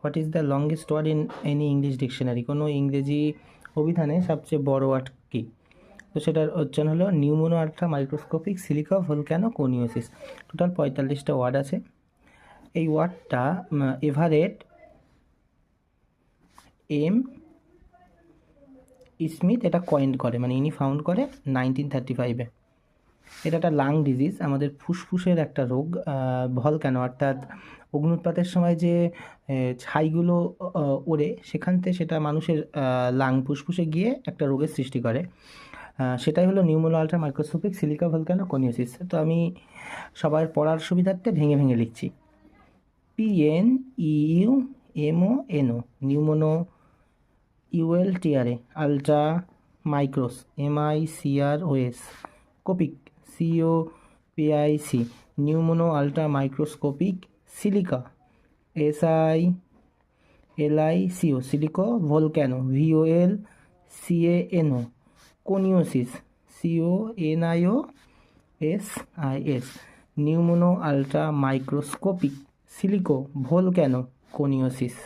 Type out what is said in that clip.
What is the longest word in any English dictionary? কোনো ইংরেজি অভিধানে সবচেয়ে বড় ওয়ার্ড কী? তো সেটার উচ্চারণ হলো pneumonoultramicroscopicsilicovolcanoconiosis. Total 45টা ওয়ার্ড আছে। এই ওয়ার্ডটা এভারেট এম স্মিথ এটা কয়েন করে, মানে ইনি ফাউন্ড করে 1935-এ। এটা একটা লাং ডিজিজ, আমাদের ফুসফুসের একটা রোগ। ভলক্যানো অর্থাৎ অগ্নুৎপাতের সময় যে ছাইগুলো ওড়ে সেখান থেকে সেটা মানুষের লাং ফুসফুসে গিয়ে একটা রোগের সৃষ্টি করে। সেটাই হলো নিউমোনো আলট্রা মাইক্রোস্কোপিক সিলিকা ভলক্যানো কোনিওসিস। তো আমি সবার পড়ার সুবিধার্থে ভেঙে ভেঙে লিখছি। PNEUMONO নিউমোনো, ULTRA ultra, মাইক্রোস MICROS, কোপিক COPIC নিউমোনো ultra microscopic silica SILICO silico volcano VOLCANO, কোনিওসিস CONIOSIS নিউমোনো ultra microscopic silico volcano কোনিওসিস।